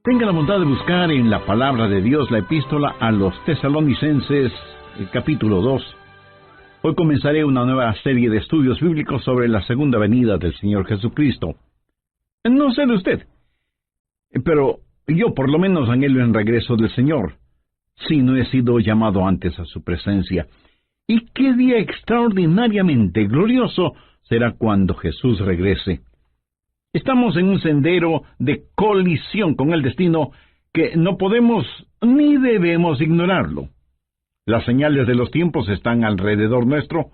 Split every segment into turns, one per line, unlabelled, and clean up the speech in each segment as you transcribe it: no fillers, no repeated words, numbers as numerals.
Tenga la bondad de buscar en la palabra de Dios la epístola a los Tesalonicenses, el capítulo 2. Hoy comenzaré una nueva serie de estudios bíblicos sobre la segunda venida del Señor Jesucristo. No sé de usted, pero yo por lo menos anhelo el regreso del Señor, si no he sido llamado antes a su presencia. Y qué día extraordinariamente glorioso será cuando Jesús regrese. Estamos en un sendero de colisión con el destino que no podemos ni debemos ignorarlo. Las señales de los tiempos están alrededor nuestro.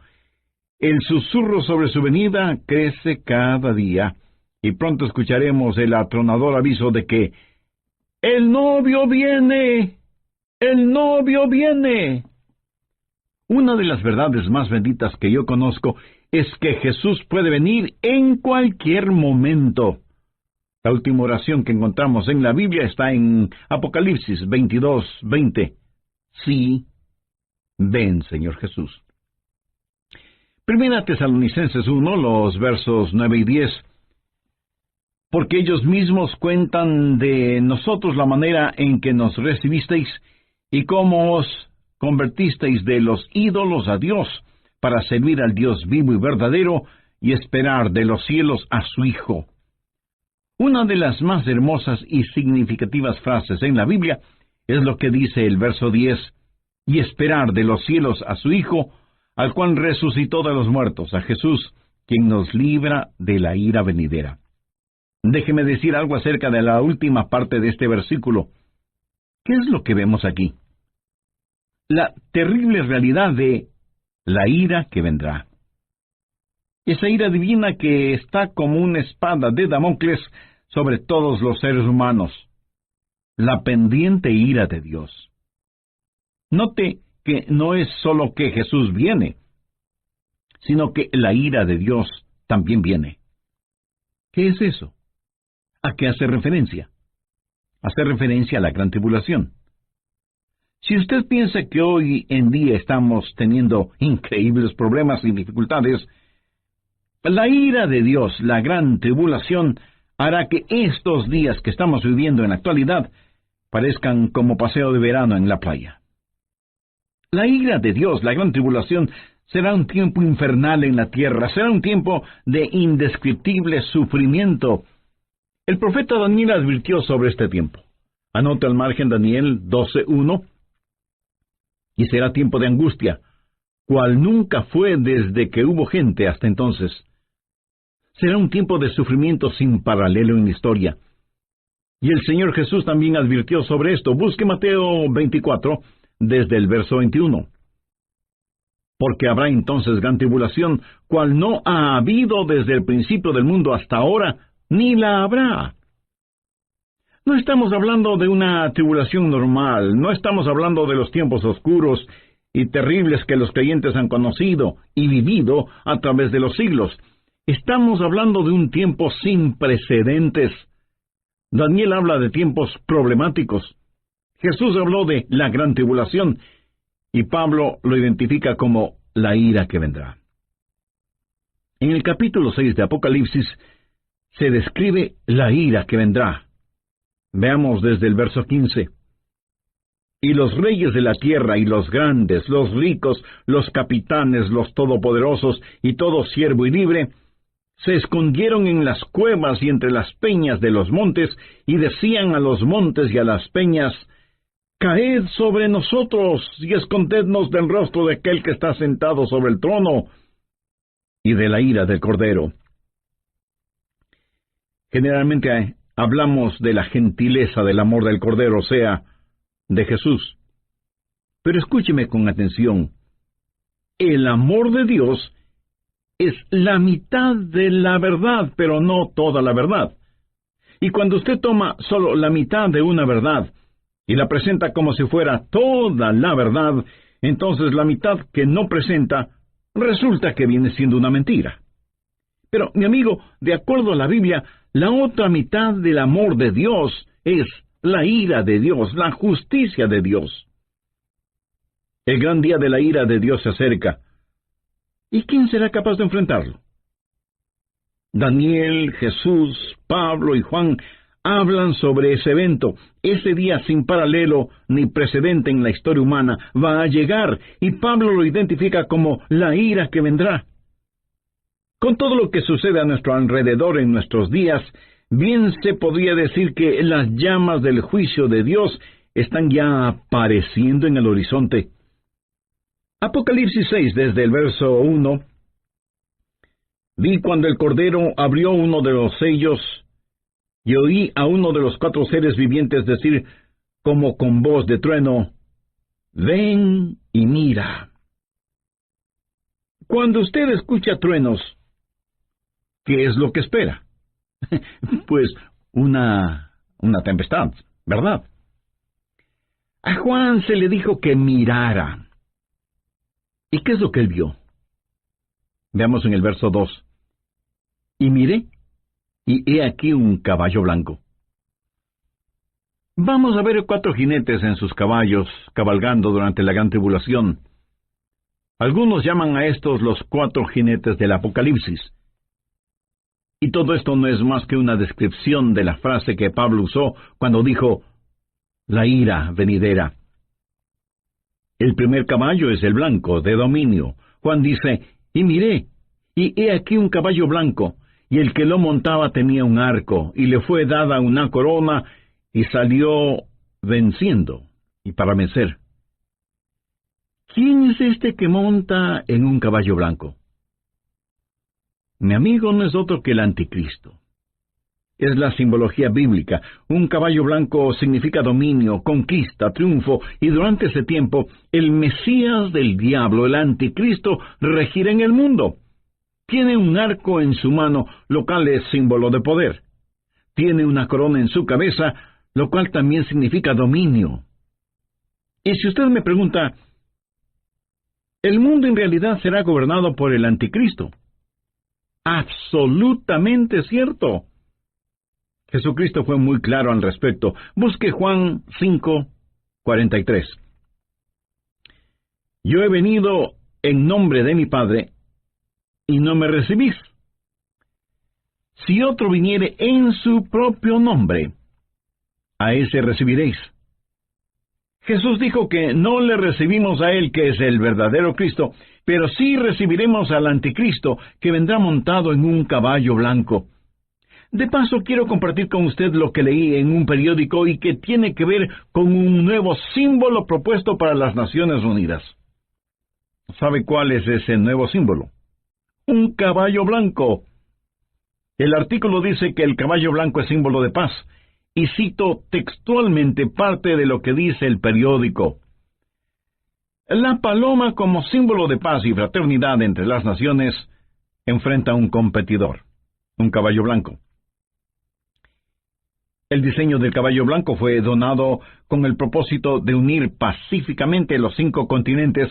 El susurro sobre su venida crece cada día, y pronto escucharemos el atronador aviso de que ¡el novio viene! ¡El novio viene! Una de las verdades más benditas que yo conozco es que Jesús puede venir en cualquier momento. La última oración que encontramos en la Biblia está en Apocalipsis 22:20. Sí, ven, Señor Jesús. Primera Tesalonicenses 1, los versos 9 y 10. Porque ellos mismos cuentan de nosotros la manera en que nos recibisteis y cómo os convertisteis de los ídolos a Dios, para servir al Dios vivo y verdadero, y esperar de los cielos a su Hijo. Una de las más hermosas y significativas frases en la Biblia es lo que dice el verso 10, y esperar de los cielos a su Hijo, al cual resucitó de los muertos, a Jesús, quien nos libra de la ira venidera. Déjeme decir algo acerca de la última parte de este versículo. ¿Qué es lo que vemos aquí? La terrible realidad de la ira que vendrá. Esa ira divina que está como una espada de Damocles sobre todos los seres humanos. La pendiente ira de Dios. Note que no es solo que Jesús viene, sino que la ira de Dios también viene. ¿Qué es eso? ¿A qué hace referencia? Hace referencia a la gran tribulación. Si usted piensa que hoy en día estamos teniendo increíbles problemas y dificultades, la ira de Dios, la gran tribulación, hará que estos días que estamos viviendo en la actualidad parezcan como paseo de verano en la playa. La ira de Dios, la gran tribulación, será un tiempo infernal en la tierra, será un tiempo de indescriptible sufrimiento. El profeta Daniel advirtió sobre este tiempo. Anota al margen Daniel 12:1. Y será tiempo de angustia, cual nunca fue desde que hubo gente hasta entonces. Será un tiempo de sufrimiento sin paralelo en la historia. Y el Señor Jesús también advirtió sobre esto. Busque Mateo 24, desde el verso 21. Porque habrá entonces gran tribulación, cual no ha habido desde el principio del mundo hasta ahora, ni la habrá. No estamos hablando de una tribulación normal, no estamos hablando de los tiempos oscuros y terribles que los creyentes han conocido y vivido a través de los siglos. Estamos hablando de un tiempo sin precedentes. Daniel habla de tiempos problemáticos. Jesús habló de la gran tribulación y Pablo lo identifica como la ira que vendrá. En el capítulo 6 de Apocalipsis se describe la ira que vendrá. Veamos desde el verso 15. Y los reyes de la tierra y los grandes, los ricos, los capitanes, los todopoderosos y todo siervo y libre, se escondieron en las cuevas y entre las peñas de los montes, y decían a los montes y a las peñas, caed sobre nosotros y escondednos del rostro de aquel que está sentado sobre el trono y de la ira del Cordero. Generalmente hablamos de la gentileza del amor del Cordero, o sea, de Jesús. Pero escúcheme con atención. El amor de Dios es la mitad de la verdad, pero no toda la verdad. Y cuando usted toma solo la mitad de una verdad y la presenta como si fuera toda la verdad, entonces la mitad que no presenta resulta que viene siendo una mentira. Pero, mi amigo, de acuerdo a la Biblia, la otra mitad del amor de Dios es la ira de Dios, la justicia de Dios. El gran día de la ira de Dios se acerca. ¿Y quién será capaz de enfrentarlo? Daniel, Jesús, Pablo y Juan hablan sobre ese evento. Ese día sin paralelo ni precedente en la historia humana va a llegar, y Pablo lo identifica como la ira que vendrá. Con todo lo que sucede a nuestro alrededor en nuestros días, bien se podría decir que las llamas del juicio de Dios están ya apareciendo en el horizonte. Apocalipsis 6, desde el verso 1. Vi cuando el Cordero abrió uno de los sellos, y oí a uno de los 4 seres vivientes decir, como con voz de trueno, ven y mira. Cuando usted escucha truenos, ¿qué es lo que espera? Pues una tempestad, ¿verdad? A Juan se le dijo que mirara. ¿Y qué es lo que él vio? Veamos en el verso 2. Y miré, y he aquí un caballo blanco. Vamos a ver 4 jinetes en sus caballos, cabalgando durante la gran tribulación. Algunos llaman a estos los 4 jinetes del Apocalipsis. Y todo esto no es más que una descripción de la frase que Pablo usó cuando dijo, la ira venidera. El primer caballo es el blanco, de dominio. Juan dice, y miré, y he aquí un caballo blanco, y el que lo montaba tenía un arco, y le fue dada una corona, y salió venciendo, y para vencer. ¿Quién es este que monta en un caballo blanco? Mi amigo, no es otro que el anticristo. Es la simbología bíblica. Un caballo blanco significa dominio, conquista, triunfo, y durante ese tiempo, el Mesías del diablo, el anticristo, regirá en el mundo. Tiene un arco en su mano, lo cual es símbolo de poder. Tiene una corona en su cabeza, lo cual también significa dominio. Y si usted me pregunta, ¿el mundo en realidad será gobernado por el anticristo? Absolutamente cierto. Jesucristo fue muy claro al respecto. Busque Juan 5:43. Yo he venido en nombre de mi Padre, y no me recibís. Si otro viniere en su propio nombre, a ese recibiréis. Jesús dijo que no le recibimos a él, que es el verdadero Cristo, pero sí recibiremos al anticristo, que vendrá montado en un caballo blanco. De paso, quiero compartir con usted lo que leí en un periódico y que tiene que ver con un nuevo símbolo propuesto para las Naciones Unidas. ¿Sabe cuál es ese nuevo símbolo? Un caballo blanco. El artículo dice que el caballo blanco es símbolo de paz, y cito textualmente parte de lo que dice el periódico. La paloma, como símbolo de paz y fraternidad entre las naciones, enfrenta a un competidor, un caballo blanco. El diseño del caballo blanco fue donado con el propósito de unir pacíficamente los 5 continentes,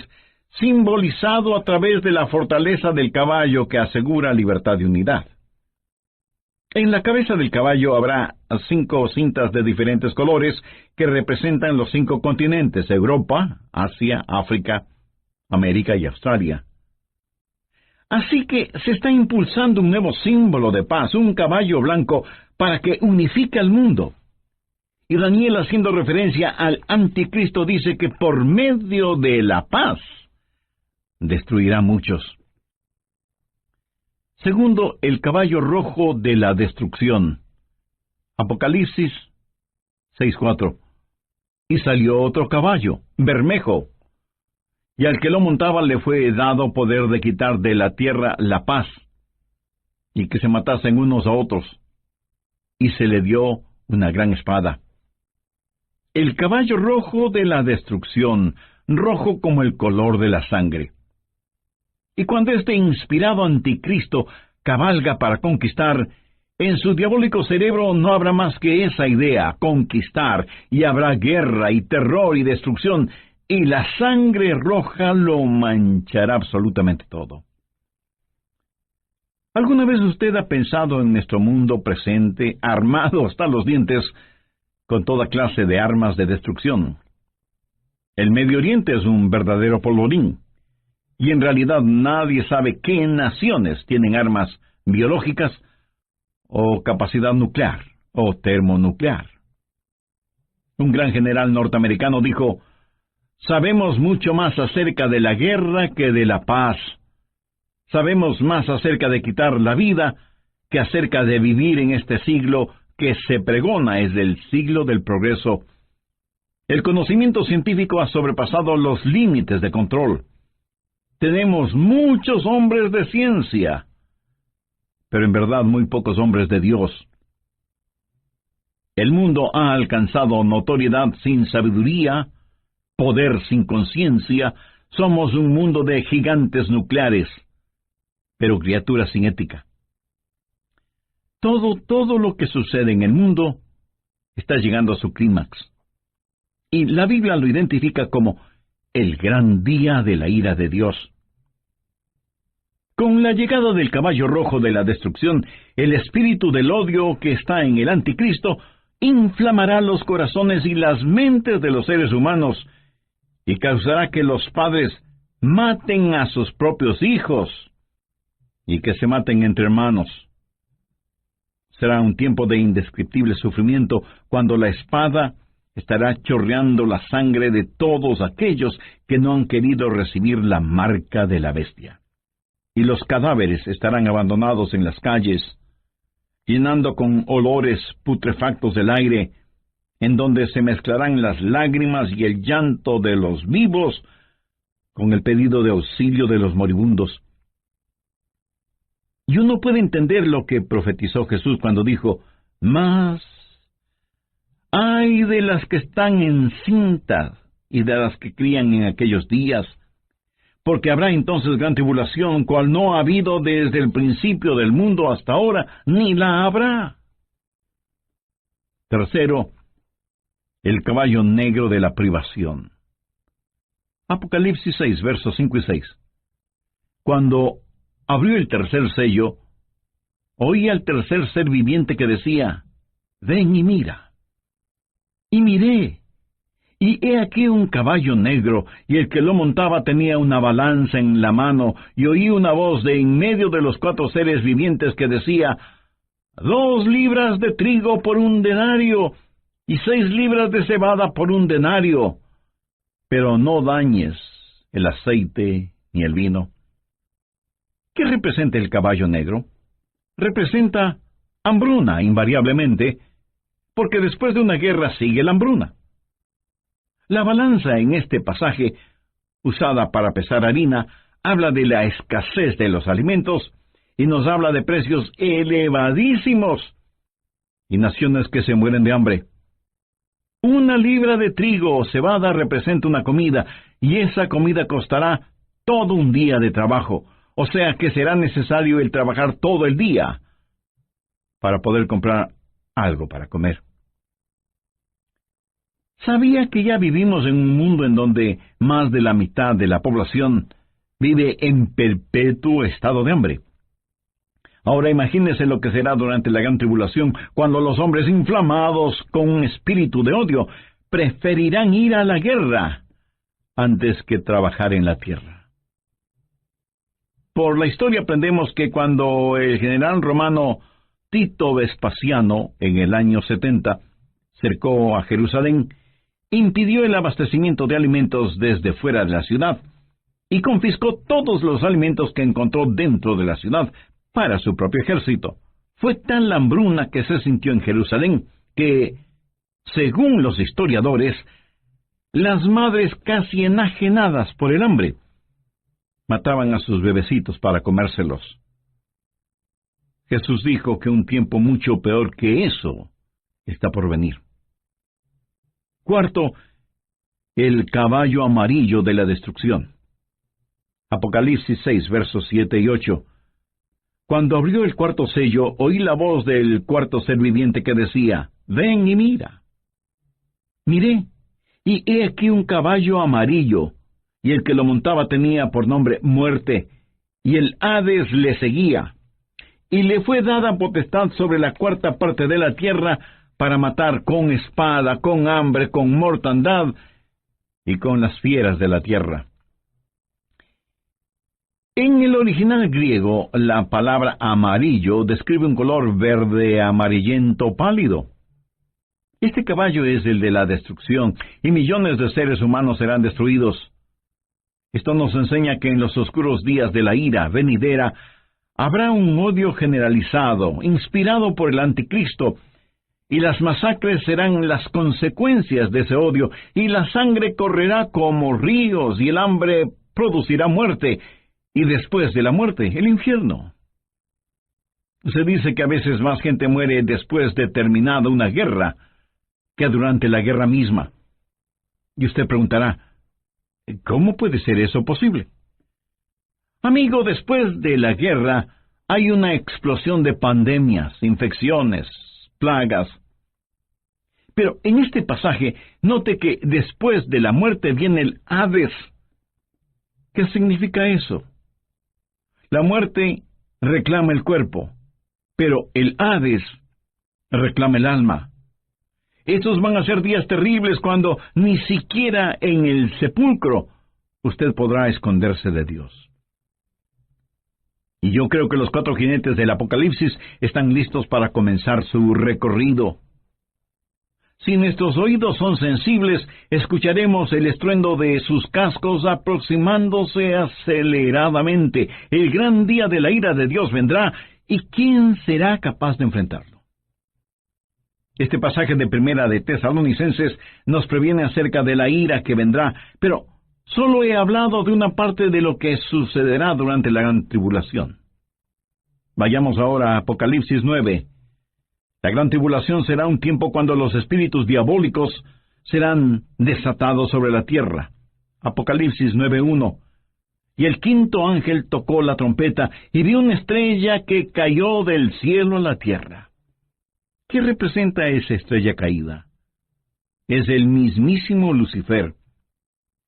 simbolizado a través de la fortaleza del caballo que asegura libertad y unidad. En la cabeza del caballo habrá 5 cintas de diferentes colores que representan los 5 continentes: Europa, Asia, África, América y Australia. Así que se está impulsando un nuevo símbolo de paz, un caballo blanco, para que unifique al mundo. Y Daniel, haciendo referencia al anticristo, dice que por medio de la paz destruirá muchos. Segundo, el caballo rojo de la destrucción. Apocalipsis 6:4. Y salió otro caballo, bermejo, y al que lo montaba le fue dado poder de quitar de la tierra la paz, y que se matasen unos a otros, y se le dio una gran espada. El caballo rojo de la destrucción, rojo como el color de la sangre. Y cuando este inspirado anticristo cabalga para conquistar, en su diabólico cerebro no habrá más que esa idea, conquistar, y habrá guerra y terror y destrucción, y la sangre roja lo manchará absolutamente todo. ¿Alguna vez usted ha pensado en nuestro mundo presente, armado hasta los dientes, con toda clase de armas de destrucción? El Medio Oriente es un verdadero polvorín, y en realidad nadie sabe qué naciones tienen armas biológicas o capacidad nuclear o termonuclear. Un gran general norteamericano dijo: «Sabemos mucho más acerca de la guerra que de la paz. Sabemos más acerca de quitar la vida que acerca de vivir en este siglo que se pregona es del siglo del progreso. El conocimiento científico ha sobrepasado los límites de control. Tenemos muchos hombres de ciencia, pero en verdad muy pocos hombres de Dios. El mundo ha alcanzado notoriedad sin sabiduría, poder sin conciencia. Somos un mundo de gigantes nucleares, pero criaturas sin ética. Todo lo que sucede en el mundo está llegando a su clímax. Y la Biblia lo identifica como el gran día de la ira de Dios. Con la llegada del caballo rojo de la destrucción, el espíritu del odio que está en el anticristo inflamará los corazones y las mentes de los seres humanos y causará que los padres maten a sus propios hijos y que se maten entre hermanos. Será un tiempo de indescriptible sufrimiento cuando la espada estará chorreando la sangre de todos aquellos que no han querido recibir la marca de la bestia. Y los cadáveres estarán abandonados en las calles, llenando con olores putrefactos el aire, en donde se mezclarán las lágrimas y el llanto de los vivos con el pedido de auxilio de los moribundos. Y uno puede entender lo que profetizó Jesús cuando dijo: «Mas ay de las que están encintas y de las que crían en aquellos días, porque habrá entonces gran tribulación, cual no ha habido desde el principio del mundo hasta ahora, ni la habrá». Tercero, el caballo negro de la privación. Apocalipsis 6, versos 5 y 6. Cuando abrió el tercer sello, oí al tercer ser viviente que decía: «Ven y mira». Y miré, y he aquí un caballo negro, y el que lo montaba tenía una balanza en la mano, y oí una voz de en medio de los 4 seres vivientes que decía: 2 libras de trigo por 1 denario, y 6 libras de cebada por 1 denario, pero no dañes el aceite ni el vino. ¿Qué representa el caballo negro? Representa hambruna, invariablemente, porque después de una guerra sigue la hambruna. La balanza en este pasaje, usada para pesar harina, habla de la escasez de los alimentos y nos habla de precios elevadísimos y naciones que se mueren de hambre. 1 libra de trigo o cebada representa una comida, y esa comida costará todo un día de trabajo, o sea que será necesario el trabajar todo el día para poder comprar algo para comer. ¿Sabía que ya vivimos en un mundo en donde más de la mitad de la población vive en perpetuo estado de hambre? Ahora imagínese lo que será durante la gran tribulación, cuando los hombres inflamados con un espíritu de odio preferirán ir a la guerra antes que trabajar en la tierra. Por la historia aprendemos que cuando el general romano Tito Vespasiano, en el año 70, cercó a Jerusalén, impidió el abastecimiento de alimentos desde fuera de la ciudad y confiscó todos los alimentos que encontró dentro de la ciudad para su propio ejército. Fue tal la hambruna que se sintió en Jerusalén que, según los historiadores, las madres casi enajenadas por el hambre mataban a sus bebecitos para comérselos. Jesús dijo que un tiempo mucho peor que eso está por venir. Cuarto, el caballo amarillo de la destrucción. Apocalipsis 6, versos 7 y 8. Cuando abrió el 4º sello, oí la voz del 4º ser viviente que decía: «Ven y mira». Miré, y he aquí un caballo amarillo, y el que lo montaba tenía por nombre Muerte, y el Hades le seguía. Y le fue dada potestad sobre la 4ª parte de la tierra para matar con espada, con hambre, con mortandad y con las fieras de la tierra. En el original griego, la palabra amarillo describe un color verde amarillento pálido. Este caballo es el de la destrucción, y millones de seres humanos serán destruidos. Esto nos enseña que en los oscuros días de la ira venidera habrá un odio generalizado, inspirado por el anticristo, y las masacres serán las consecuencias de ese odio, y la sangre correrá como ríos, y el hambre producirá muerte, y después de la muerte, el infierno. Se dice que a veces más gente muere después de terminada una guerra que durante la guerra misma. Y usted preguntará, ¿cómo puede ser eso posible? Amigo, después de la guerra hay una explosión de pandemias, infecciones, plagas. Pero en este pasaje, note que después de la muerte viene el Hades. ¿Qué significa eso? La muerte reclama el cuerpo, pero el Hades reclama el alma. Estos van a ser días terribles cuando ni siquiera en el sepulcro usted podrá esconderse de Dios. Y yo creo que los 4 jinetes del Apocalipsis están listos para comenzar su recorrido. Si nuestros oídos son sensibles, escucharemos el estruendo de sus cascos aproximándose aceleradamente. El gran día de la ira de Dios vendrá, ¿y quién será capaz de enfrentarlo? Este pasaje de Primera de Tesalonicenses nos previene acerca de la ira que vendrá, pero solo he hablado de una parte de lo que sucederá durante la gran tribulación. Vayamos ahora a Apocalipsis 9. La gran tribulación será un tiempo cuando los espíritus diabólicos serán desatados sobre la tierra. Apocalipsis 9:1. Y el 5º ángel tocó la trompeta, y vi una estrella que cayó del cielo a la tierra. ¿Qué representa esa estrella caída? Es el mismísimo Lucifer.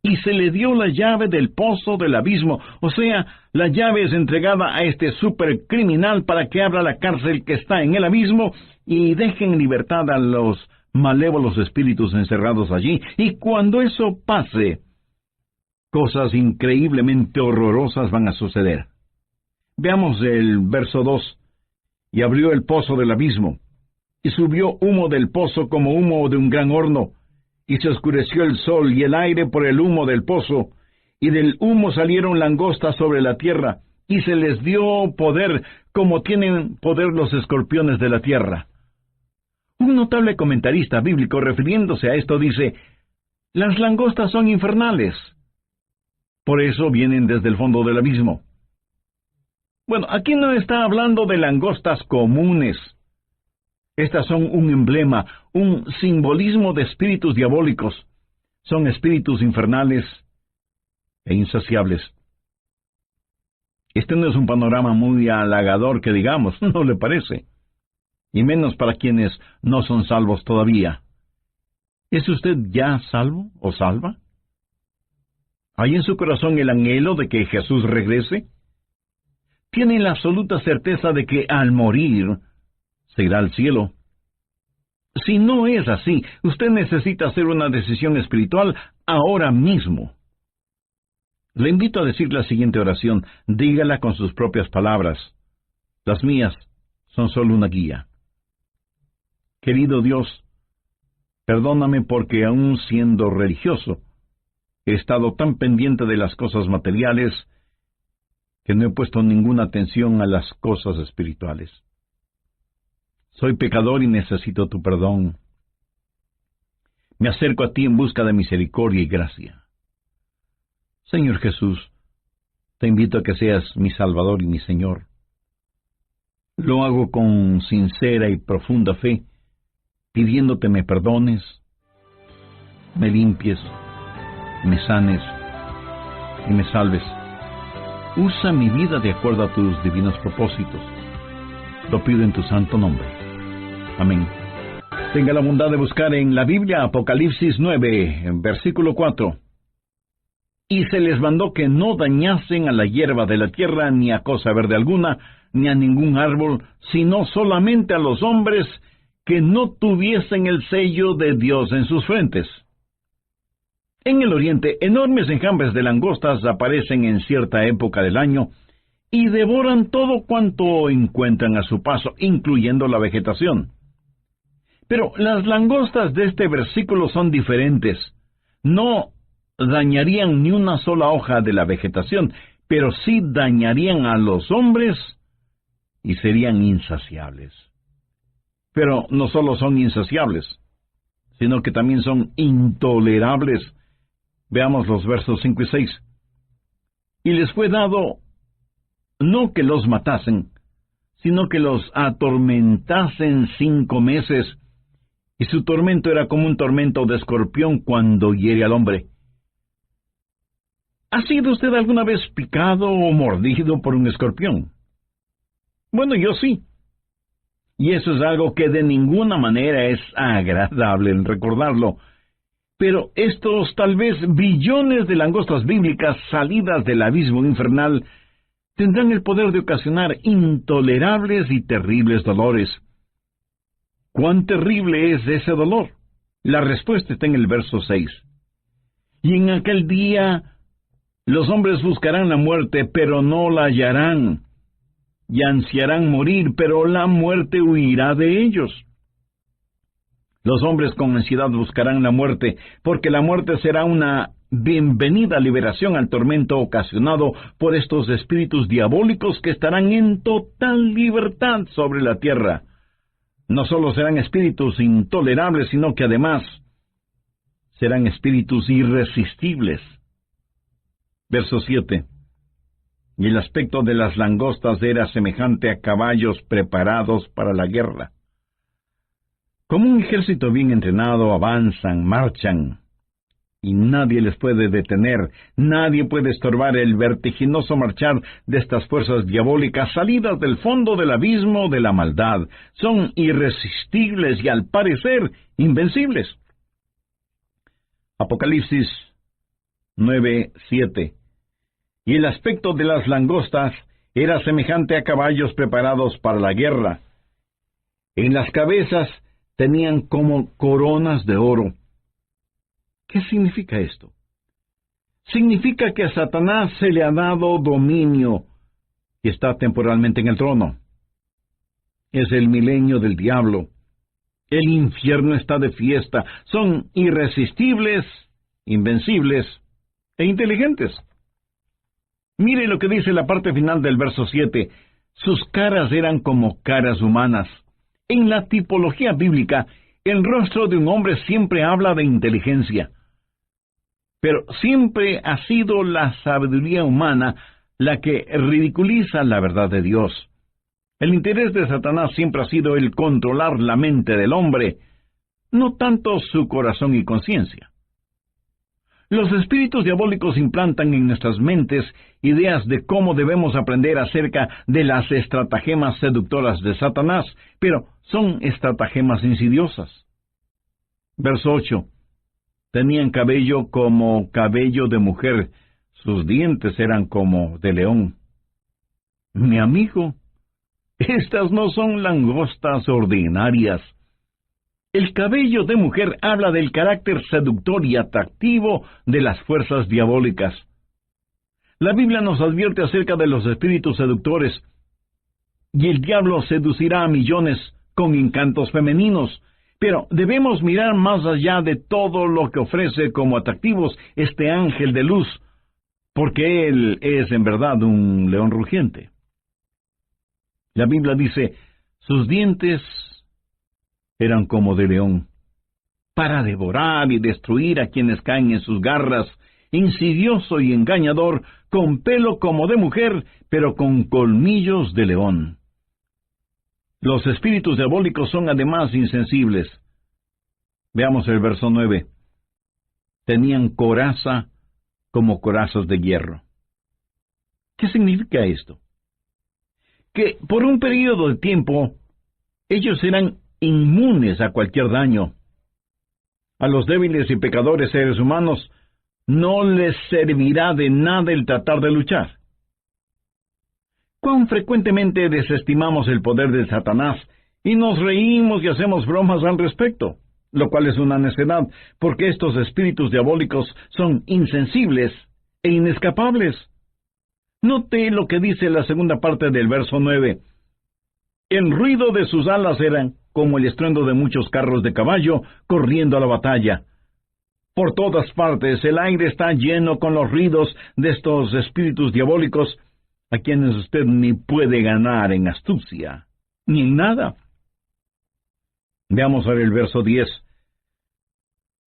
Y se le dio la llave del pozo del abismo, o sea, la llave es entregada a este supercriminal para que abra la cárcel que está en el abismo y deje en libertad a los malévolos espíritus encerrados allí. Y cuando eso pase, cosas increíblemente horrorosas van a suceder. Veamos el verso 2. Y abrió el pozo del abismo, y subió humo del pozo como humo de un gran horno, y se oscureció el sol y el aire por el humo del pozo, y del humo salieron langostas sobre la tierra, y se les dio poder como tienen poder los escorpiones de la tierra. Un notable comentarista bíblico refiriéndose a esto dice, las langostas son infernales. Por eso vienen desde el fondo del abismo. Bueno, aquí no está hablando de langostas comunes. Estas son un emblema, un simbolismo de espíritus diabólicos. Son espíritus infernales e insaciables. Este no es un panorama muy halagador que digamos, ¿no le parece? Y menos para quienes no son salvos todavía. ¿Es usted ya salvo o salva? ¿Hay en su corazón el anhelo de que Jesús regrese? ¿Tiene la absoluta certeza de que al morir se irá al cielo? Si no es así, usted necesita hacer una decisión espiritual ahora mismo. Le invito a decir la siguiente oración. Dígala con sus propias palabras. Las mías son solo una guía. Querido Dios, perdóname porque aún siendo religioso, he estado tan pendiente de las cosas materiales que no he puesto ninguna atención a las cosas espirituales. Soy pecador y necesito tu perdón. Me acerco a ti en busca de misericordia y gracia. Señor Jesús, te invito a que seas mi Salvador y mi Señor. Lo hago con sincera y profunda fe, pidiéndote me perdones, me limpies, me sanes y me salves. Usa mi vida de acuerdo a tus divinos propósitos. Lo pido en tu santo nombre. Amén. Tenga la bondad de buscar en la Biblia Apocalipsis 9, en versículo 4. Y se les mandó que no dañasen a la hierba de la tierra, ni a cosa verde alguna, ni a ningún árbol, sino solamente a los hombres que no tuviesen el sello de Dios en sus frentes. En el oriente, enormes enjambres de langostas aparecen en cierta época del año y devoran todo cuanto encuentran a su paso, incluyendo la vegetación. Pero las langostas de este versículo son diferentes. No dañarían ni una sola hoja de la vegetación, pero sí dañarían a los hombres y serían insaciables. Pero no solo son insaciables, sino que también son intolerables. Veamos los versos 5 y 6. Y les fue dado no que los matasen, sino que los atormentasen 5 meses, y su tormento era como un tormento de escorpión cuando hiere al hombre. ¿Ha sido usted alguna vez picado o mordido por un escorpión? Bueno, yo sí. Y eso es algo que de ninguna manera es agradable en recordarlo. Pero estos tal vez billones de langostas bíblicas salidas del abismo infernal tendrán el poder de ocasionar intolerables y terribles dolores. ¿Cuán terrible es ese dolor? La respuesta está en el verso 6. Y en aquel día los hombres buscarán la muerte, pero no la hallarán, y ansiarán morir, pero la muerte huirá de ellos. Los hombres con ansiedad buscarán la muerte, porque la muerte será una bienvenida liberación al tormento ocasionado por estos espíritus diabólicos que estarán en total libertad sobre la tierra. No solo serán espíritus intolerables, sino que además serán espíritus irresistibles. Verso 7. Y el aspecto de las langostas era semejante a caballos preparados para la guerra. Como un ejército bien entrenado, avanzan, marchan, y nadie les puede detener, nadie puede estorbar el vertiginoso marchar de estas fuerzas diabólicas salidas del fondo del abismo de la maldad. Son irresistibles y al parecer invencibles. Apocalipsis 9:7. Y el aspecto de las langostas era semejante a caballos preparados para la guerra. En las cabezas tenían como coronas de oro. ¿Qué significa esto? Significa que a Satanás se le ha dado dominio y está temporalmente en el trono. Es el milenio del diablo. El infierno está de fiesta. Son irresistibles, invencibles e inteligentes. Mire lo que dice la parte final del verso 7. Sus caras eran como caras humanas. En la tipología bíblica, el rostro de un hombre siempre habla de inteligencia. Pero siempre ha sido la sabiduría humana la que ridiculiza la verdad de Dios. El interés de Satanás siempre ha sido el controlar la mente del hombre, no tanto su corazón y conciencia. Los espíritus diabólicos implantan en nuestras mentes ideas de cómo debemos aprender acerca de las estratagemas seductoras de Satanás, pero son estratagemas insidiosas. Verso 8. Tenían cabello como cabello de mujer, sus dientes eran como de león. Mi amigo, estas no son langostas ordinarias. El cabello de mujer habla del carácter seductor y atractivo de las fuerzas diabólicas. La Biblia nos advierte acerca de los espíritus seductores, y el diablo seducirá a millones con encantos femeninos, pero debemos mirar más allá de todo lo que ofrece como atractivos este ángel de luz, porque él es en verdad un león rugiente. La Biblia dice, sus dientes eran como de león, para devorar y destruir a quienes caen en sus garras, insidioso y engañador, con pelo como de mujer, pero con colmillos de león. Los espíritus diabólicos son además insensibles. Veamos el verso 9. Tenían coraza como corazas de hierro. ¿Qué significa esto? Que por un periodo de tiempo ellos eran inmunes a cualquier daño. A los débiles y pecadores seres humanos no les servirá de nada el tratar de luchar. ¿Cuán frecuentemente desestimamos el poder de Satanás y nos reímos y hacemos bromas al respecto? lo cual es una necedad, porque estos espíritus diabólicos son insensibles e inescapables. Note lo que dice la segunda parte del verso 9. El ruido de sus alas era como el estruendo de muchos carros de caballo corriendo a la batalla. Por todas partes el aire está lleno con los ruidos de estos espíritus diabólicos, a quienes usted ni puede ganar en astucia, ni en nada. Veamos ahora el verso 10.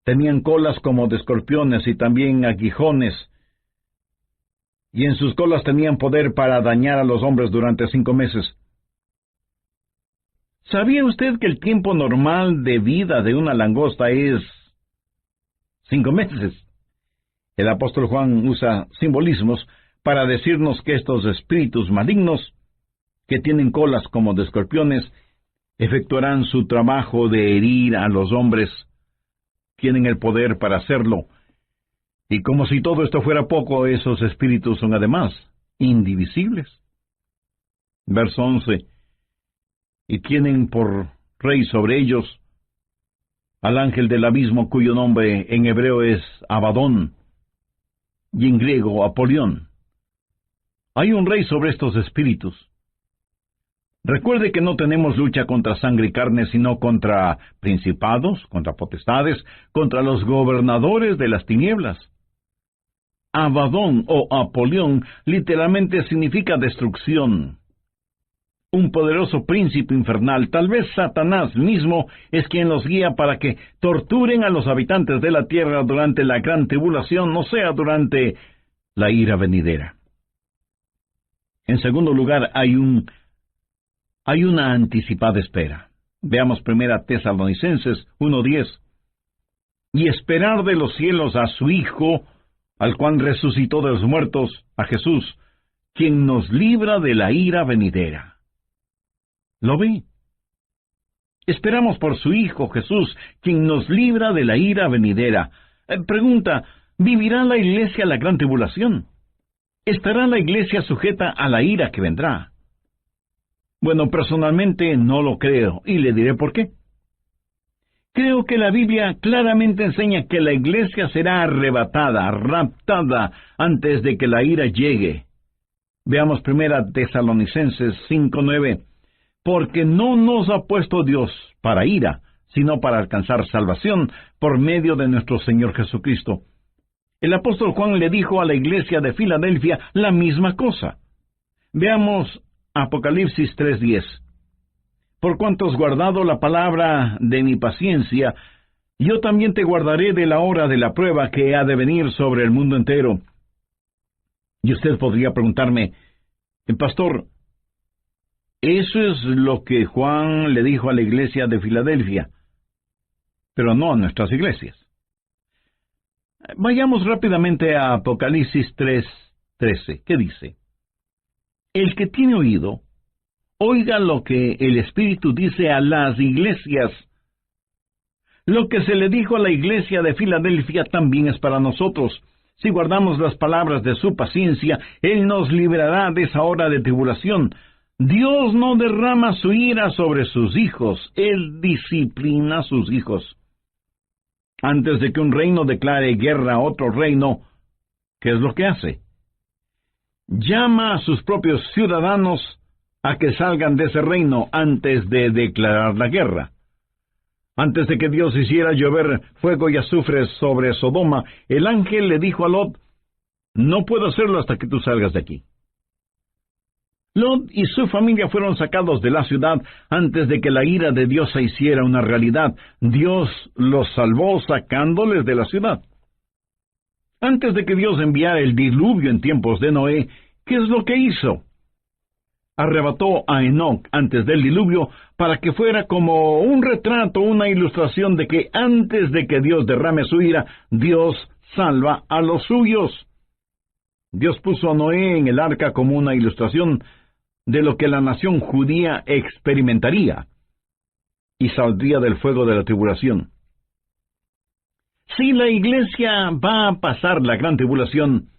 Tenían colas como de escorpiones y también aguijones, y en sus colas tenían poder para dañar a los hombres durante 5 meses. ¿Sabía usted que el tiempo normal de vida de una langosta es 5 meses? El apóstol Juan usa simbolismos para decirnos que estos espíritus malignos, que tienen colas como de escorpiones, efectuarán su trabajo de herir a los hombres. Tienen el poder para hacerlo. Y como si todo esto fuera poco, esos espíritus son además indivisibles. Verso 11. Y tienen por rey sobre ellos al ángel del abismo, cuyo nombre en hebreo es Abadón y en griego Apolión. Hay un rey sobre estos espíritus. Recuerde que no tenemos lucha contra sangre y carne, sino contra principados, contra potestades, contra los gobernadores de las tinieblas. Abadón o Apolión literalmente significa destrucción. Un poderoso príncipe infernal, tal vez Satanás mismo, es quien los guía para que torturen a los habitantes de la tierra durante la gran tribulación, o sea, durante la ira venidera. En segundo lugar, hay una anticipada espera. Veamos 1 Tesalonicenses 1:10. Y esperar de los cielos a su Hijo, al cual resucitó de los muertos, a Jesús, quien nos libra de la ira venidera. ¿Lo ve? Esperamos por su Hijo Jesús, quien nos libra de la ira venidera. Pregunta, ¿vivirá la iglesia la gran tribulación? ¿Estará la iglesia sujeta a la ira que vendrá? Bueno, personalmente no lo creo, y le diré por qué. Creo que la Biblia claramente enseña que la iglesia será arrebatada, raptada, antes de que la ira llegue. Veamos 1 Tesalonicenses 5:9. Porque no nos ha puesto Dios para ira, sino para alcanzar salvación por medio de nuestro Señor Jesucristo. El apóstol Juan le dijo a la iglesia de Filadelfia la misma cosa. Veamos Apocalipsis 3:10. Por cuanto has guardado la palabra de mi paciencia, yo también te guardaré de la hora de la prueba que ha de venir sobre el mundo entero. Y usted podría preguntarme, pastor, eso es lo que Juan le dijo a la iglesia de Filadelfia, pero no a nuestras iglesias. Vayamos rápidamente a Apocalipsis 3:13. ¿Qué dice? El que tiene oído, oiga lo que el Espíritu dice a las iglesias. Lo que se le dijo a la iglesia de Filadelfia también es para nosotros. Si guardamos las palabras de su paciencia, Él nos librará de esa hora de tribulación. Dios no derrama su ira sobre sus hijos, Él disciplina a sus hijos. Antes de que un reino declare guerra a otro reino, ¿qué es lo que hace? Llama a sus propios ciudadanos a que salgan de ese reino antes de declarar la guerra. Antes de que Dios hiciera llover fuego y azufre sobre Sodoma, el ángel le dijo a Lot, no puedo hacerlo hasta que tú salgas de aquí. Lot y su familia fueron sacados de la ciudad antes de que la ira de Dios se hiciera una realidad. Dios los salvó sacándoles de la ciudad. Antes de que Dios enviara el diluvio en tiempos de Noé, ¿qué es lo que hizo? Arrebató a Enoc antes del diluvio para que fuera como un retrato, una ilustración de que antes de que Dios derrame su ira, Dios salva a los suyos. Dios puso a Noé en el arca como una ilustración de lo que la nación judía experimentaría y saldría del fuego de la tribulación. Si la iglesia va a pasar la gran tribulación,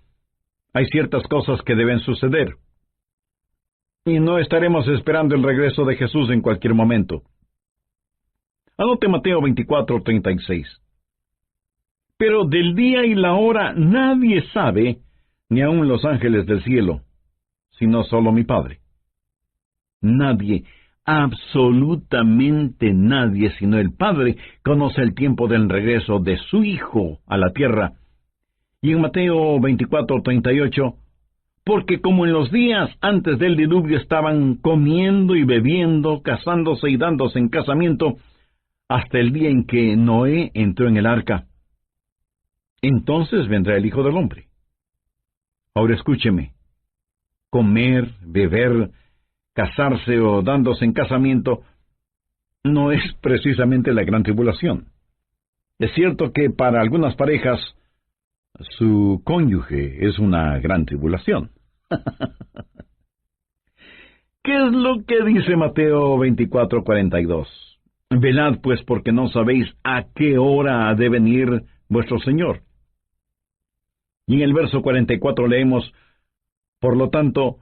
hay ciertas cosas que deben suceder. Y no estaremos esperando el regreso de Jesús en cualquier momento. Anote Mateo 24:36. Pero del día y la hora nadie sabe, ni aun los ángeles del cielo, sino solo mi Padre. Nadie, absolutamente nadie, sino el Padre, conoce el tiempo del regreso de su Hijo a la tierra. Y en Mateo 24:38, porque como en los días antes del diluvio estaban comiendo y bebiendo, casándose y dándose en casamiento, hasta el día en que Noé entró en el arca, entonces vendrá el Hijo del Hombre. Ahora escúcheme, comer, beber, casarse o dándose en casamiento no es precisamente la gran tribulación. Es cierto que para algunas parejas su cónyuge es una gran tribulación. ¿Qué es lo que dice Mateo 24:42? Velad pues porque no sabéis a qué hora ha de venir vuestro Señor. Y en el verso 44 leemos, por lo tanto,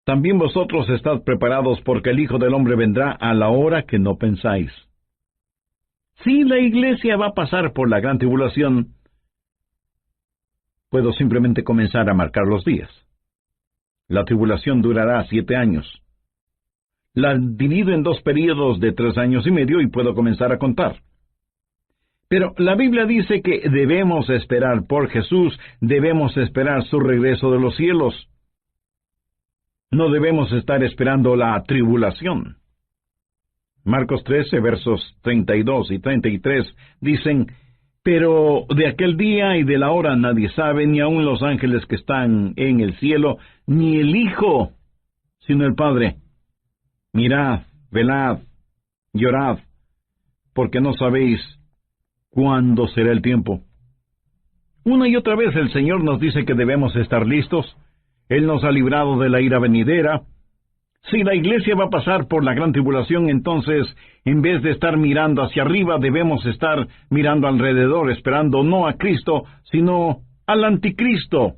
también vosotros estad preparados porque el Hijo del Hombre vendrá a la hora que no pensáis. Si la iglesia va a pasar por la gran tribulación, puedo simplemente comenzar a marcar los días. La tribulación durará 7 años. La divido en 2 períodos de 3 años y medio y puedo comenzar a contar. Pero la Biblia dice que debemos esperar por Jesús, debemos esperar su regreso de los cielos. No debemos estar esperando la tribulación. Marcos 13, versos 32 y 33 dicen, pero de aquel día y de la hora nadie sabe, ni aun los ángeles que están en el cielo, ni el Hijo, sino el Padre. Mirad, velad, llorad, porque no sabéis cuándo será el tiempo. Una y otra vez el Señor nos dice que debemos estar listos. Él nos ha librado de la ira venidera. Si la iglesia va a pasar por la gran tribulación, entonces, en vez de estar mirando hacia arriba, debemos estar mirando alrededor, esperando no a Cristo, sino al anticristo.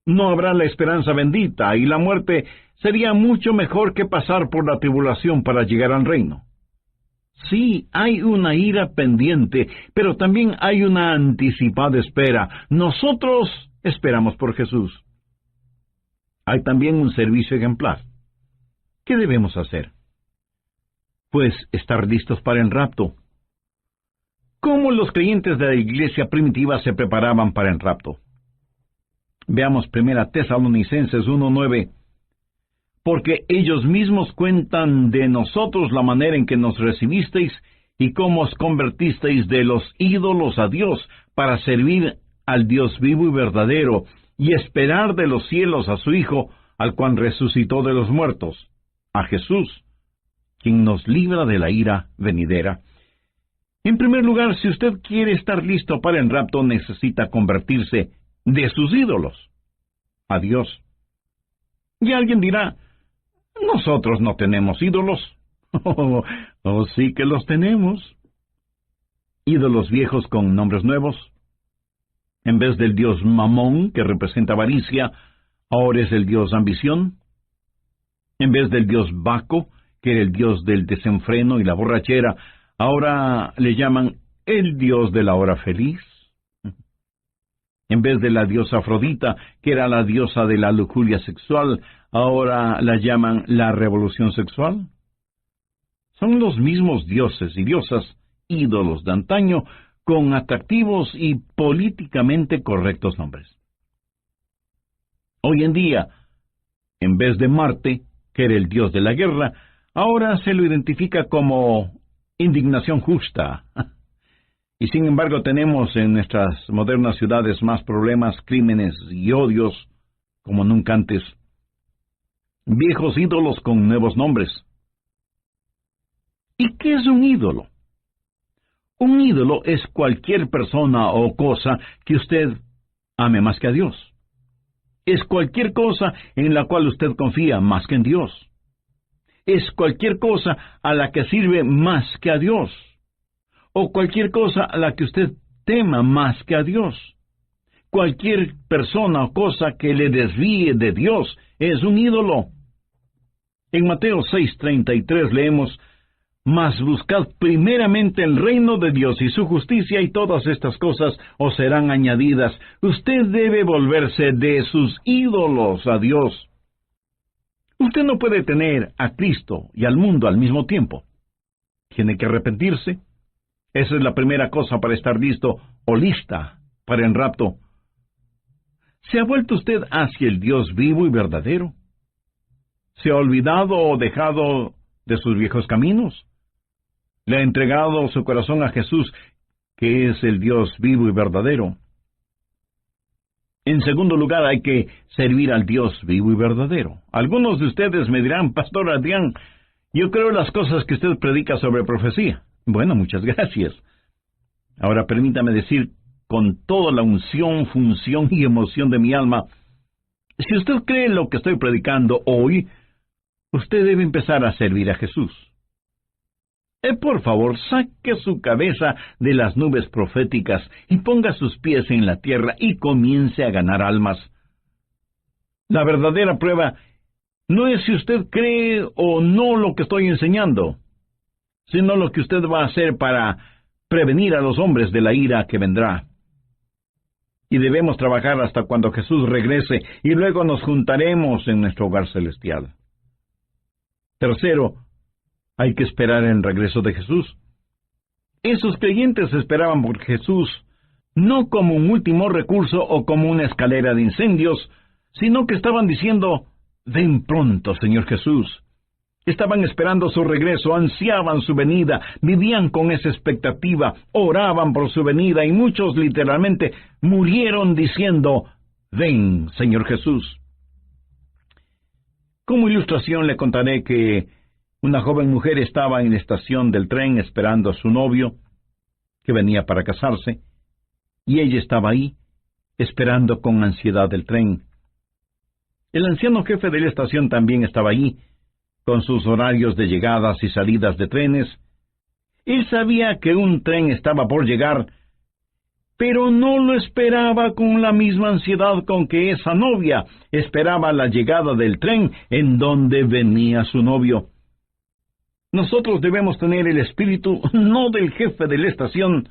No habrá la esperanza bendita, y la muerte sería mucho mejor que pasar por la tribulación para llegar al reino. Sí, hay una ira pendiente, pero también hay una anticipada espera. Nosotros esperamos por Jesús. Hay también un servicio ejemplar. ¿Qué debemos hacer? Pues estar listos para el rapto. ¿Cómo los creyentes de la iglesia primitiva se preparaban para el rapto? Veamos 1 Tesalonicenses 1:9. Porque ellos mismos cuentan de nosotros la manera en que nos recibisteis y cómo os convertisteis de los ídolos a Dios para servir al Dios vivo y verdadero y esperar de los cielos a su Hijo, al cual resucitó de los muertos, a Jesús, quien nos libra de la ira venidera. En primer lugar, si usted quiere estar listo para el rapto, necesita convertirse de sus ídolos a Dios. Y alguien dirá, nosotros no tenemos ídolos. Oh, sí que los tenemos. Ídolos viejos con nombres nuevos. En vez del dios Mamón, que representa avaricia, ahora es el dios ambición. En vez del dios Baco, que era el dios del desenfreno y la borrachera, ahora le llaman el dios de la hora feliz. En vez de la diosa Afrodita, que era la diosa de la lujuria sexual, ahora la llaman la revolución sexual. Son los mismos dioses y diosas, ídolos de antaño, con atractivos y políticamente correctos nombres. Hoy en día, en vez de Marte, que era el dios de la guerra, ahora se lo identifica como indignación justa. Y sin embargo tenemos en nuestras modernas ciudades más problemas, crímenes y odios como nunca antes. Viejos ídolos con nuevos nombres. ¿Y qué es un ídolo? Un ídolo es cualquier persona o cosa que usted ame más que a Dios. Es cualquier cosa en la cual usted confía más que en Dios. Es cualquier cosa a la que sirve más que a Dios. O cualquier cosa a la que usted tema más que a Dios. Cualquier persona o cosa que le desvíe de Dios es un ídolo. En Mateo 6:33 leemos, Mas buscad primeramente el reino de Dios y su justicia, y todas estas cosas os serán añadidas. Usted debe volverse de sus ídolos a Dios. Usted no puede tener a Cristo y al mundo al mismo tiempo. Tiene que arrepentirse. Esa es la primera cosa para estar listo o lista para el rapto. ¿Se ha vuelto usted hacia el Dios vivo y verdadero? ¿Se ha olvidado o dejado de sus viejos caminos? ¿Le ha entregado su corazón a Jesús, que es el Dios vivo y verdadero? En segundo lugar, hay que servir al Dios vivo y verdadero. Algunos de ustedes me dirán: Pastor Adrián, yo creo las cosas que usted predica sobre profecía. Bueno, muchas gracias. Ahora permítame decir con toda la unción, función y emoción de mi alma, si usted cree lo que estoy predicando hoy, usted debe empezar a servir a Jesús. Por favor, saque su cabeza de las nubes proféticas y ponga sus pies en la tierra y comience a ganar almas. La verdadera prueba no es si usted cree o no lo que estoy enseñando, sino lo que usted va a hacer para prevenir a los hombres de la ira que vendrá. Y debemos trabajar hasta cuando Jesús regrese, y luego nos juntaremos en nuestro hogar celestial. Tercero, hay que esperar el regreso de Jesús. Esos creyentes esperaban por Jesús no como un último recurso o como una escalera de incendios, sino que estaban diciendo: ven pronto, Señor Jesús. Estaban esperando su regreso, ansiaban su venida, vivían con esa expectativa, oraban por su venida, y muchos literalmente murieron diciendo: ven, Señor Jesús. Como ilustración le contaré que una joven mujer estaba en la estación del tren esperando a su novio, que venía para casarse, y ella estaba ahí, esperando con ansiedad el tren. El anciano jefe de la estación también estaba allí, con sus horarios de llegadas y salidas de trenes. Él sabía que un tren estaba por llegar, pero no lo esperaba con la misma ansiedad con que esa novia esperaba la llegada del tren en donde venía su novio. Nosotros debemos tener el espíritu no del jefe de la estación,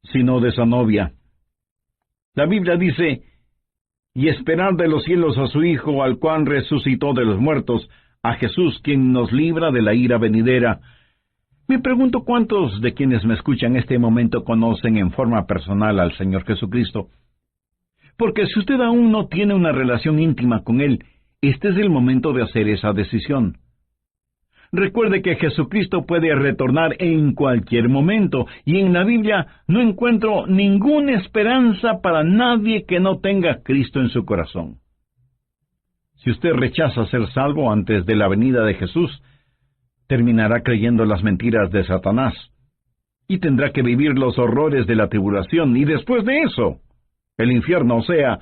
sino de esa novia. La Biblia dice: y esperar de los cielos a su Hijo, al cual resucitó de los muertos, a Jesús, quien nos libra de la ira venidera. Me pregunto cuántos de quienes me escuchan en este momento conocen en forma personal al Señor Jesucristo. Porque si usted aún no tiene una relación íntima con Él, este es el momento de hacer esa decisión. Recuerde que Jesucristo puede retornar en cualquier momento, y en la Biblia no encuentro ninguna esperanza para nadie que no tenga a Cristo en su corazón. Si usted rechaza ser salvo antes de la venida de Jesús, terminará creyendo las mentiras de Satanás, y tendrá que vivir los horrores de la tribulación, y después de eso, el infierno, o sea,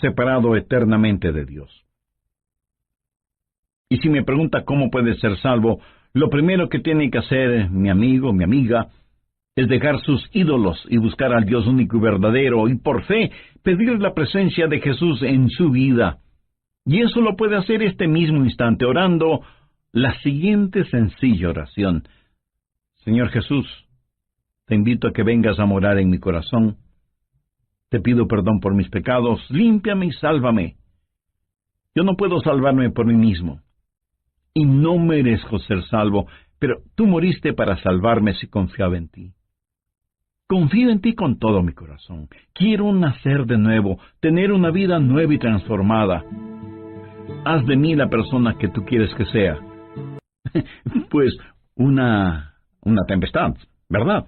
separado eternamente de Dios. Y si me pregunta cómo puede ser salvo, lo primero que tiene que hacer mi amigo, mi amiga, es dejar sus ídolos y buscar al Dios único y verdadero, y por fe pedir la presencia de Jesús en su vida. Y eso lo puede hacer este mismo instante, orando la siguiente sencilla oración: Señor Jesús, te invito a que vengas a morar en mi corazón. Te pido perdón por mis pecados, límpiame y sálvame. Yo no puedo salvarme por mí mismo, y no merezco ser salvo, pero tú moriste para salvarme si confiaba en ti. Confío en ti con todo mi corazón. Quiero nacer de nuevo, tener una vida nueva y transformada. Haz de mí la persona que tú quieres que sea. Pues una tempestad, ¿verdad?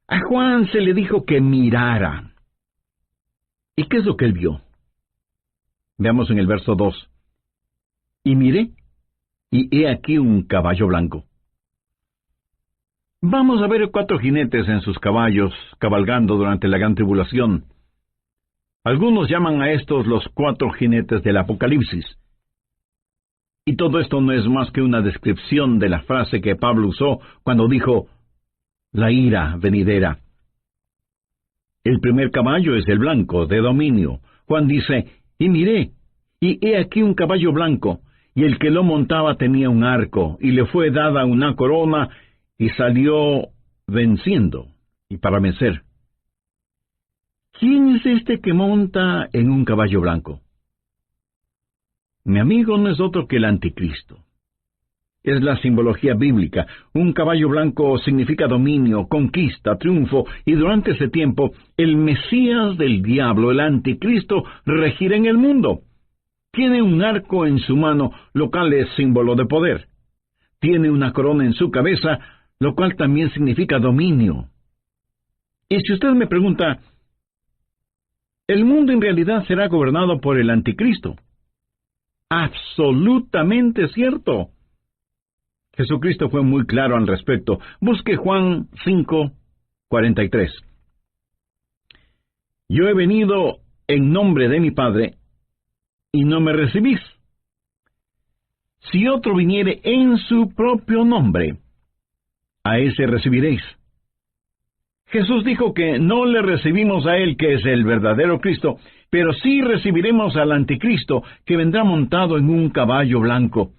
A Juan se le dijo que mirara. ¿Y qué es lo que él vio? Veamos en el verso 2. Y miré, y he aquí un caballo blanco. Vamos a ver 4 jinetes en sus caballos, cabalgando durante la gran tribulación. Algunos llaman a estos los 4 jinetes del Apocalipsis. Y todo esto no es más que una descripción de la frase que Pablo usó cuando dijo: la ira venidera. El primer caballo es el blanco, de dominio. Juan dice: y miré, y he aquí un caballo blanco, y el que lo montaba tenía un arco, y le fue dada una corona, y salió venciendo, y para vencer. ¿Quién es este que monta en un caballo blanco? Mi amigo, no es otro que el anticristo. Es la simbología bíblica. Un caballo blanco significa dominio, conquista, triunfo, y durante ese tiempo, el Mesías del diablo, el anticristo, regirá en el mundo. Tiene un arco en su mano, lo cual es símbolo de poder. Tiene una corona en su cabeza, lo cual también significa dominio. Y si usted me pregunta, ¿el mundo en realidad será gobernado por el anticristo? Absolutamente cierto. Jesucristo fue muy claro al respecto. Busque Juan 5:43. Yo he venido en nombre de mi Padre, y no me recibís. Si otro viniere en su propio nombre, a ese recibiréis. Jesús dijo que no le recibimos a él, que es el verdadero Cristo, pero sí recibiremos al anticristo, que vendrá montado en un caballo blanco.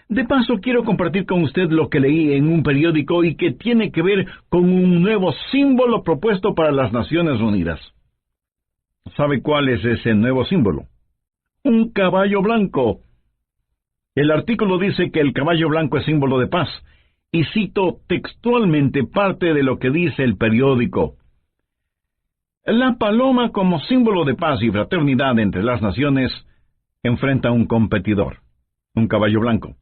De paso, quiero compartir con usted lo que leí en un periódico y que tiene que ver con un nuevo símbolo propuesto para las Naciones Unidas. ¿Sabe cuál es ese nuevo símbolo? Un caballo blanco. El artículo dice que el caballo blanco es símbolo de paz, y cito textualmente parte de lo que dice el periódico. La paloma, como símbolo de paz y fraternidad entre las naciones, enfrenta a un competidor, un caballo blanco.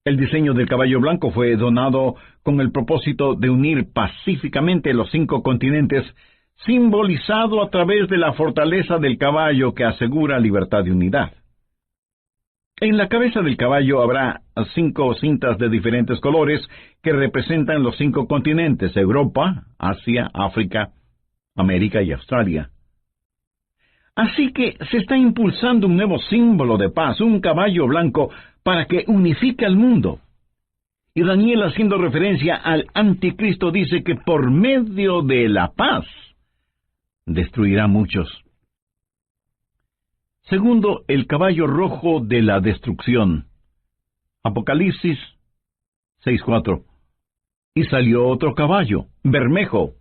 El diseño del caballo blanco fue donado con el propósito de unir pacíficamente los 5 continentes, simbolizado a través de la fortaleza del caballo que asegura libertad y unidad. En la cabeza del caballo habrá 5 cintas de diferentes colores que representan los 5 continentes: Europa, Asia, África, América y Australia. Así que se está impulsando un nuevo símbolo de paz, un caballo blanco, para que unifique al mundo. Y Daniel, haciendo referencia al anticristo, dice que por medio de la paz destruirá a muchos. Segundo, el caballo rojo de la destrucción. Apocalipsis 6:4. Y salió otro caballo, bermejo,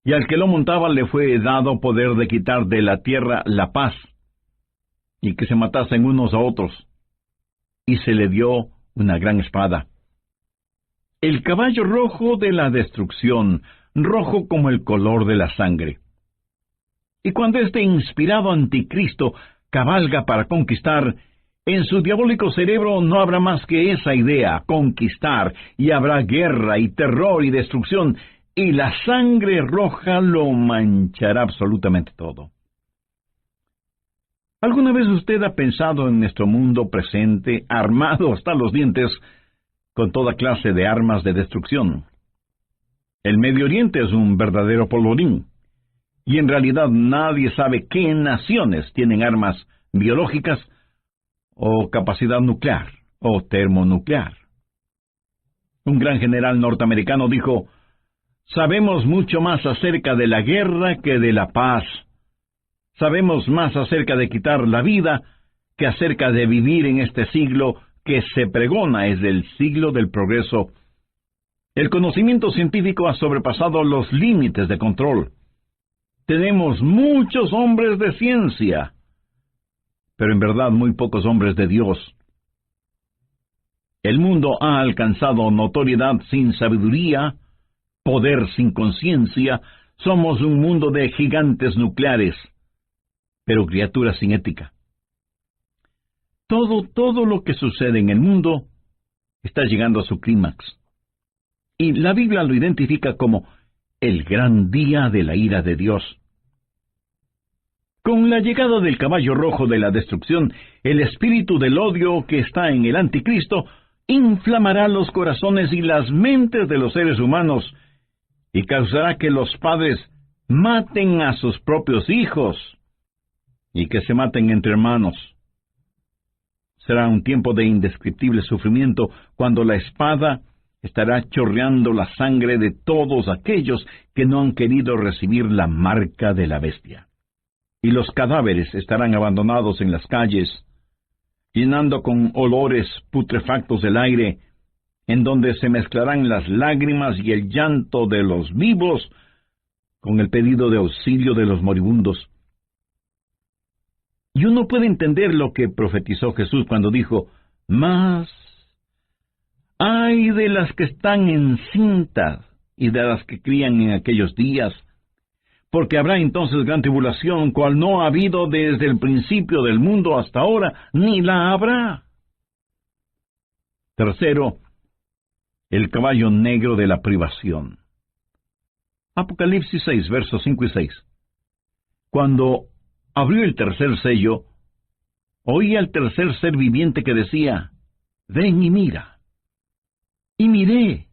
y al que lo montaba le fue dado poder de quitar de la tierra la paz, y que se matasen unos a otros, y se le dio una gran espada. El caballo rojo de la destrucción, rojo como el color de la sangre. Y cuando este inspirado anticristo cabalga para conquistar, en su diabólico cerebro no habrá más que esa idea, conquistar, y habrá guerra y terror y destrucción, y la sangre roja lo manchará absolutamente todo. ¿Alguna vez usted ha pensado en nuestro mundo presente, armado hasta los dientes, con toda clase de armas de destrucción? El Medio Oriente es un verdadero polvorín, y en realidad nadie sabe qué naciones tienen armas biológicas o capacidad nuclear o termonuclear. Un gran general norteamericano dijo: sabemos mucho más acerca de la guerra que de la paz. Sabemos más acerca de quitar la vida que acerca de vivir en este siglo que se pregona es el siglo del progreso. El conocimiento científico ha sobrepasado los límites de control. Tenemos muchos hombres de ciencia, pero en verdad muy pocos hombres de Dios. El mundo ha alcanzado notoriedad sin sabiduría, poder sin conciencia. Somos un mundo de gigantes nucleares, pero criaturas sin ética. Todo lo que sucede en el mundo está llegando a su clímax. Y la Biblia lo identifica como el gran día de la ira de Dios. Con la llegada del caballo rojo de la destrucción, el espíritu del odio que está en el anticristo inflamará los corazones y las mentes de los seres humanos y causará que los padres maten a sus propios hijos y que se maten entre hermanos. Será un tiempo de indescriptible sufrimiento cuando la espada estará chorreando la sangre de todos aquellos que no han querido recibir la marca de la bestia. Y los cadáveres estarán abandonados en las calles, llenando con olores putrefactos el aire, en donde se mezclarán las lágrimas y el llanto de los vivos con el pedido de auxilio de los moribundos. Y uno puede entender lo que profetizó Jesús cuando dijo: «Mas ay de las que están encintas y de las que crían en aquellos días, porque habrá entonces gran tribulación, cual no ha habido desde el principio del mundo hasta ahora, ni la habrá». Tercero, el caballo negro de la privación. Apocalipsis 6, versos 5 y 6. Cuando abrió el tercer sello, oí al tercer ser viviente que decía: «Ven y mira». Y miré,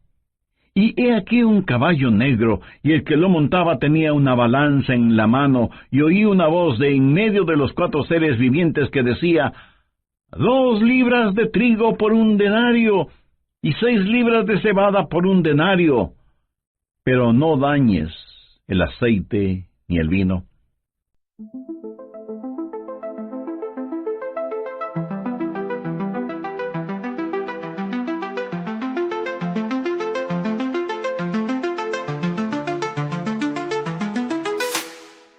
y he aquí un caballo negro, y el que lo montaba tenía una balanza en la mano, y oí una voz de en medio de los 4 seres vivientes que decía: «2 libras de trigo por 1 denario, y 6 libras de cebada por 1 denario, pero no dañes el aceite ni el vino».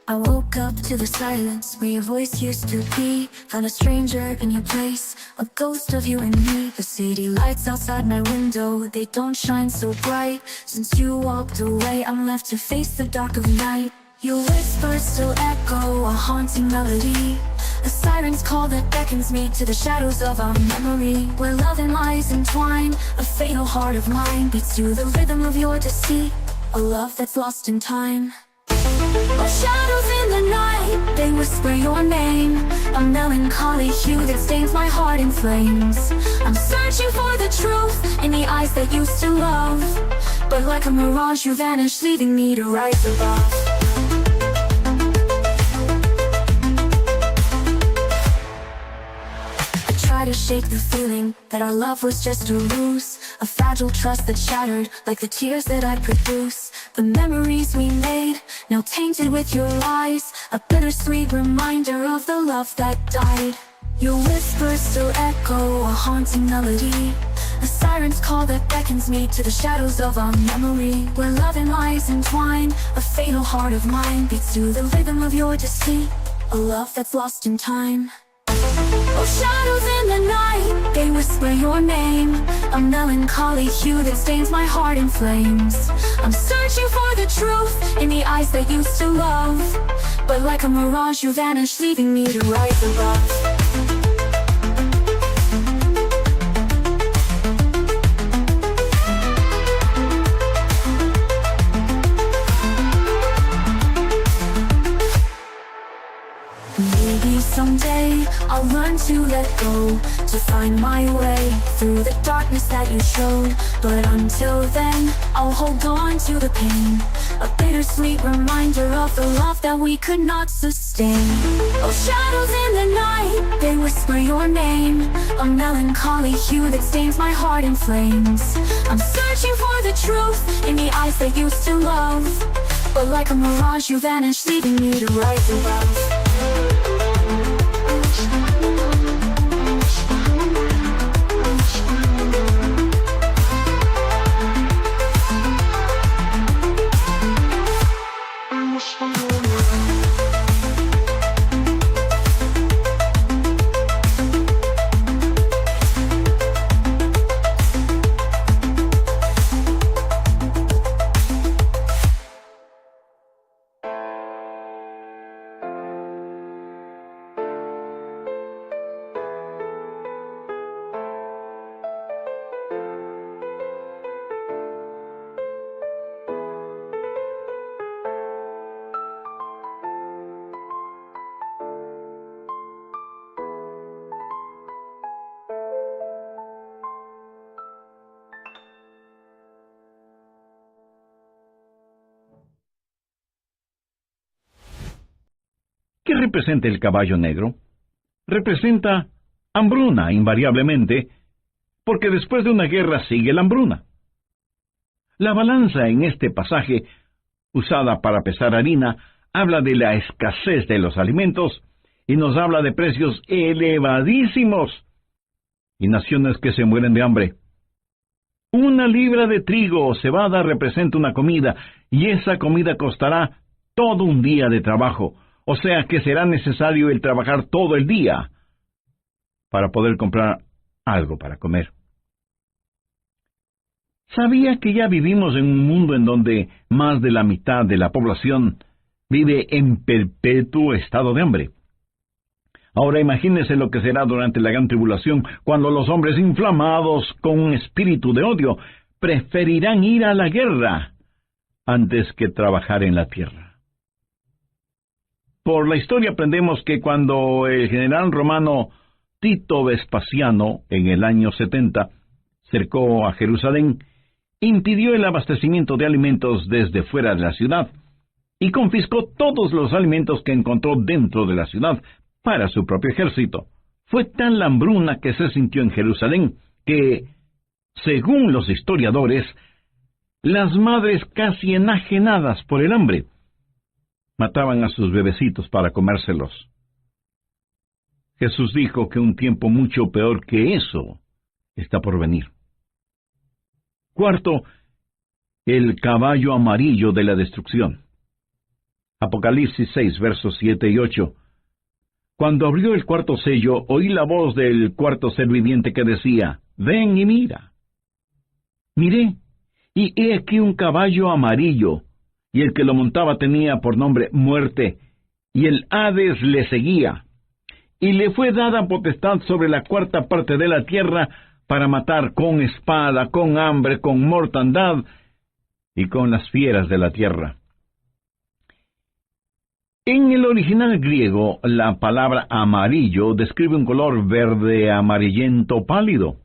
I woke up to the silence where your voice used to be. Found a stranger in your place, a ghost of you and me. The city lights outside my window, they don't shine so bright. Since you walked away, I'm left to face the dark of night. Your whispers still echo, a haunting melody, a siren's call that beckons me to the shadows of our memory, where love and lies entwine. A fatal heart of mine beats to the rhythm of your deceit, a love that's lost in time. Oh, shadows in the night, they whisper your name, a melancholy hue that stains my heart in flames. I'm searching for the truth in the eyes that used to love, but like a mirage you vanish, leaving me to rise above. To shake the feeling that our love was just a ruse, a fragile trust that shattered like the tears that I produce. The memories we made, now tainted with your lies, a bittersweet reminder of the love that died. Your whispers still echo, a haunting melody, a siren's call that beckons me to the shadows of our memory, where love and lies entwine. A fatal heart of mine beats to the rhythm of your deceit, a love that's lost in time. Oh, shadows in the night, they whisper your name, a melancholy hue that stains my heart in flames. I'm searching for the truth in the eyes that used to love, but like a mirage you vanish, leaving me to rise above. Someday I'll learn to let go, to find my way through the darkness that you showed. But until then, I'll hold on to the pain, a bittersweet reminder of the love that we could not sustain. Oh, shadows in the night, they whisper your name, a melancholy hue that stains my heart in flames. I'm searching for the truth in the eyes that used to love, but like a mirage you vanish, leaving me to rise above.
¿Qué representa el caballo negro? Representa hambruna, invariablemente, porque después de una guerra sigue la hambruna. La balanza en este pasaje, usada para pesar harina, habla de la escasez de los alimentos y nos habla de precios elevadísimos y naciones que se mueren de hambre. 1 libra de trigo o cebada representa una comida, y esa comida costará todo un día de trabajo, o sea que será necesario el trabajar todo el día para poder comprar algo para comer. ¿Sabía que ya vivimos en un mundo en donde más de la mitad de la población vive en perpetuo estado de hambre? Ahora imagínese lo que será durante la gran tribulación, cuando los hombres inflamados con un espíritu de odio preferirán ir a la guerra antes que trabajar en la tierra. Por la historia aprendemos que cuando el general romano Tito Vespasiano, en el año 70, cercó a Jerusalén, impidió el abastecimiento de alimentos desde fuera de la ciudad y confiscó todos los alimentos que encontró dentro de la ciudad para su propio ejército. Fue tal la hambruna que se sintió en Jerusalén que, según los historiadores, las madres casi enajenadas por el hambre mataban a sus bebecitos para comérselos. Jesús dijo que un tiempo mucho peor que eso está por venir. 4. El caballo amarillo de la destrucción. Apocalipsis 6, versos 7 y 8. Cuando abrió el 4º sello, oí la voz del 4º ser viviente que decía: «Ven y mira». Miré, y he aquí un caballo amarillo, y el que lo montaba tenía por nombre Muerte, y el Hades le seguía. Y le fue dada potestad sobre la 4ª parte de la tierra para matar con espada, con hambre, con mortandad y con las fieras de la tierra. En el original griego, la palabra amarillo describe un color verde amarillento pálido.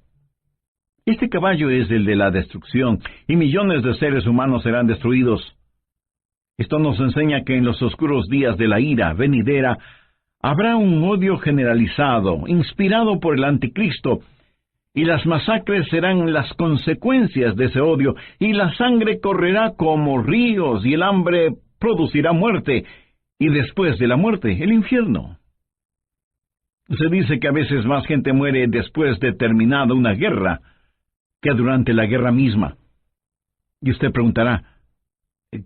Este caballo es el de la destrucción, y millones de seres humanos serán destruidos. Esto nos enseña que en los oscuros días de la ira venidera habrá un odio generalizado, inspirado por el anticristo, y las masacres serán las consecuencias de ese odio, y la sangre correrá como ríos, y el hambre producirá muerte, y después de la muerte, el infierno. Se dice que a veces más gente muere después de terminada una guerra que durante la guerra misma. Y usted preguntará,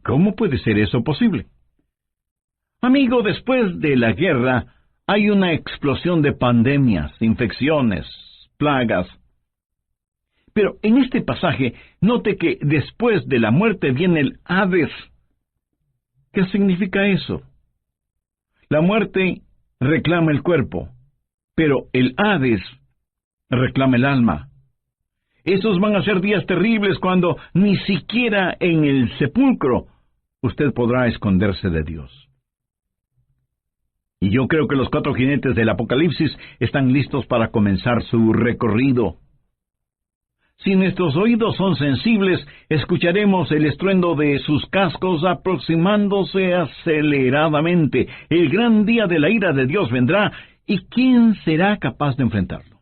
¿cómo puede ser eso posible? Amigo, después de la guerra hay una explosión de pandemias, infecciones, plagas. Pero en este pasaje, note que después de la muerte viene el Hades. ¿Qué significa eso? La muerte reclama el cuerpo, pero el Hades reclama el alma. Esos van a ser días terribles cuando ni siquiera en el sepulcro usted podrá esconderse de Dios. Y yo creo que los 4 jinetes del Apocalipsis están listos para comenzar su recorrido. Si nuestros oídos son sensibles, escucharemos el estruendo de sus cascos aproximándose aceleradamente. El gran día de la ira de Dios vendrá, ¿y quién será capaz de enfrentarlo?